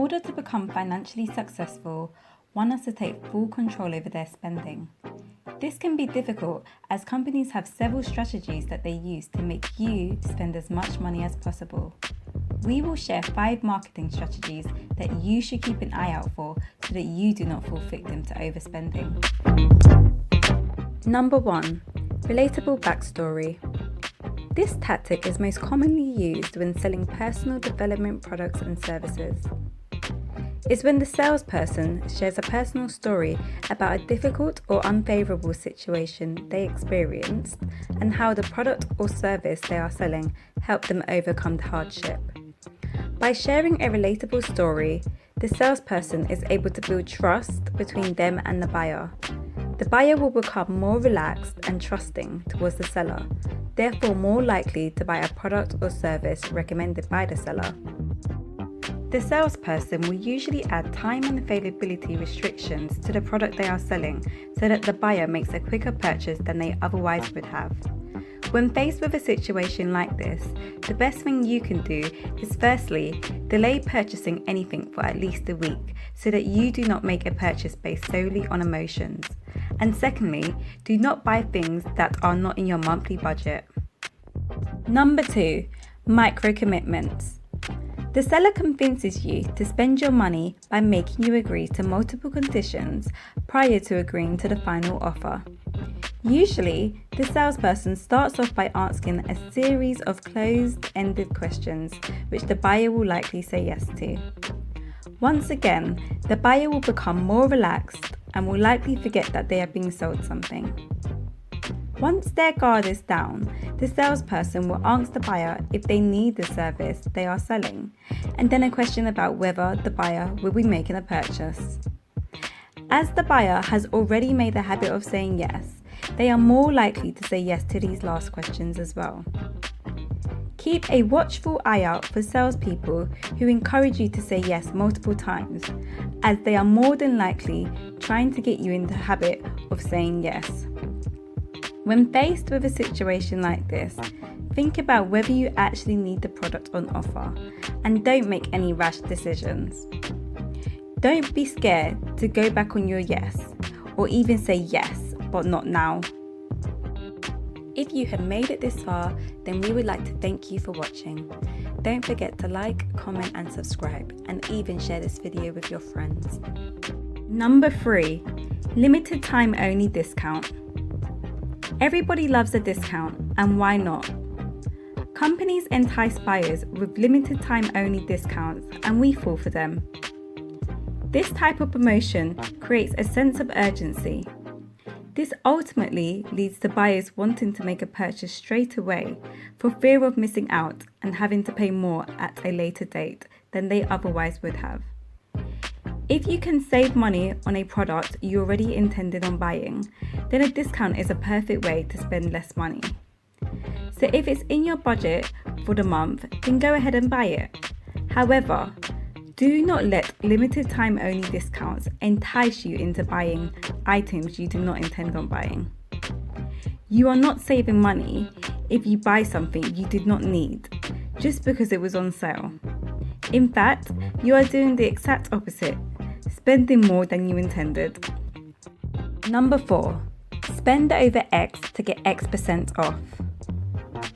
order to become financially successful, one has to take full control over their spending. This can be difficult as companies have several strategies that they use to make you spend as much money as possible. We will share 5 marketing strategies that you should keep an eye out for so that you do not fall victim to overspending. Number 1. Relatable backstory. This tactic is most commonly used when selling personal development products and services. It's when the salesperson shares a personal story about a difficult or unfavorable situation they experienced and how the product or service they are selling helped them overcome the hardship. By sharing a relatable story, the salesperson is able to build trust between them and the buyer. The buyer will become more relaxed and trusting towards the seller, therefore more likely to buy a product or service recommended by the seller. The salesperson will usually add time and availability restrictions to the product they are selling so that the buyer makes a quicker purchase than they otherwise would have. When faced with a situation like this, the best thing you can do is firstly, delay purchasing anything for at least a week so that you do not make a purchase based solely on emotions. And secondly, do not buy things that are not in your monthly budget. Number 2, micro commitments. The seller convinces you to spend your money by making you agree to multiple conditions prior to agreeing to the final offer. Usually, the salesperson starts off by asking a series of closed-ended questions, which the buyer will likely say yes to. Once again, the buyer will become more relaxed and will likely forget that they are being sold something. Once their guard is down, the salesperson will ask the buyer if they need the service they are selling, and then a question about whether the buyer will be making a purchase. As the buyer has already made the habit of saying yes, they are more likely to say yes to these last questions as well. Keep a watchful eye out for salespeople who encourage you to say yes multiple times, as they are more than likely trying to get you in the habit of saying yes. When faced with a situation like this, think about whether you actually need the product on offer and don't make any rash decisions. Don't be scared to go back on your yes or even say yes, but not now. If you have made it this far, then we would like to thank you for watching. Don't forget to like, comment and subscribe, and even share this video with your friends. Number 3, limited time only discount. Everybody loves a discount, and why not? Companies entice buyers with limited time only discounts, and we fall for them. This type of promotion creates a sense of urgency. This ultimately leads to buyers wanting to make a purchase straight away for fear of missing out and having to pay more at a later date than they otherwise would have. If you can save money on a product you already intended on buying, then a discount is a perfect way to spend less money. So if it's in your budget for the month, then go ahead and buy it. However, do not let limited time only discounts entice you into buying items you do not intend on buying. You are not saving money if you buy something you did not need just because it was on sale. In fact, you are doing the exact opposite, spending more than you intended. Number 4, spend over X to get X% off.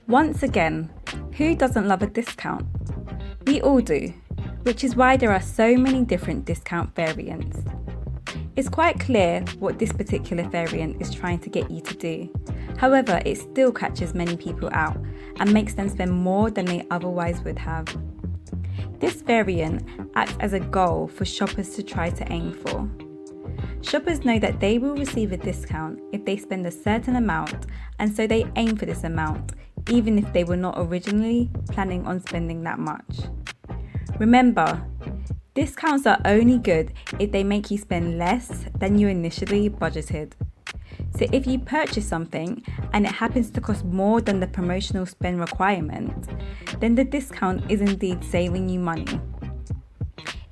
Once again, who doesn't love a discount? We all do, which is why there are so many different discount variants. It's quite clear what this particular variant is trying to get you to do. However, it still catches many people out and makes them spend more than they otherwise would have. This variant acts as a goal for shoppers to try to aim for. Shoppers know that they will receive a discount if they spend a certain amount, and so they aim for this amount, even if they were not originally planning on spending that much. Remember, discounts are only good if they make you spend less than you initially budgeted. So if you purchase something and it happens to cost more than the promotional spend requirement, then the discount is indeed saving you money.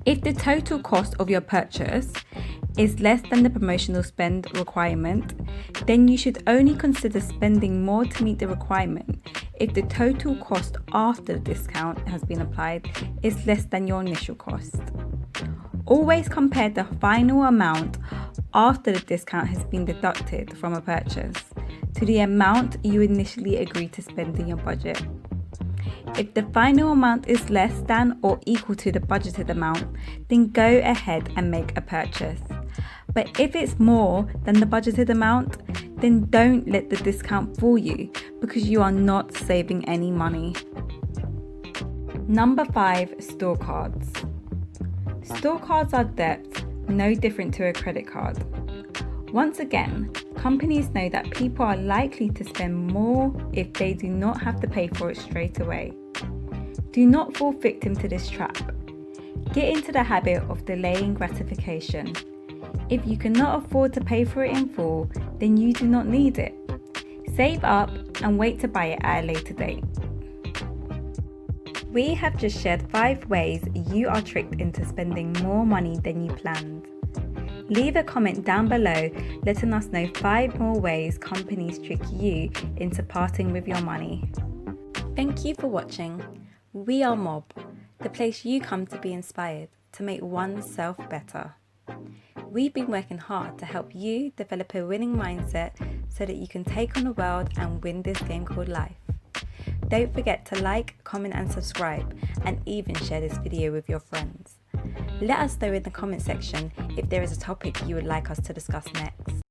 If the total cost of your purchase is less than the promotional spend requirement, then you should only consider spending more to meet the requirement if the total cost after the discount has been applied is less than your initial cost. Always compare the final amount after the discount has been deducted from a purchase to the amount you initially agreed to spend in your budget. If the final amount is less than or equal to the budgeted amount, then go ahead and make a purchase. But if it's more than the budgeted amount, then don't let the discount fool you because you are not saving any money. Number 5, store cards. Store cards are debt, no different to a credit card. Once again, companies know that people are likely to spend more if they do not have to pay for it straight away. Do not fall victim to this trap. Get into the habit of delaying gratification. If you cannot afford to pay for it in full, then you do not need it. Save up and wait to buy it at a later date. We have just shared 5 ways you are tricked into spending more money than you planned. Leave a comment down below letting us know 5 more ways companies trick you into parting with your money. Thank you for watching. We are Mob, the place you come to be inspired to make oneself better. We've been working hard to help you develop a winning mindset so that you can take on the world and win this game called life. Don't forget to like, comment and subscribe, and even share this video with your friends. Let us know in the comment section if there is a topic you would like us to discuss next.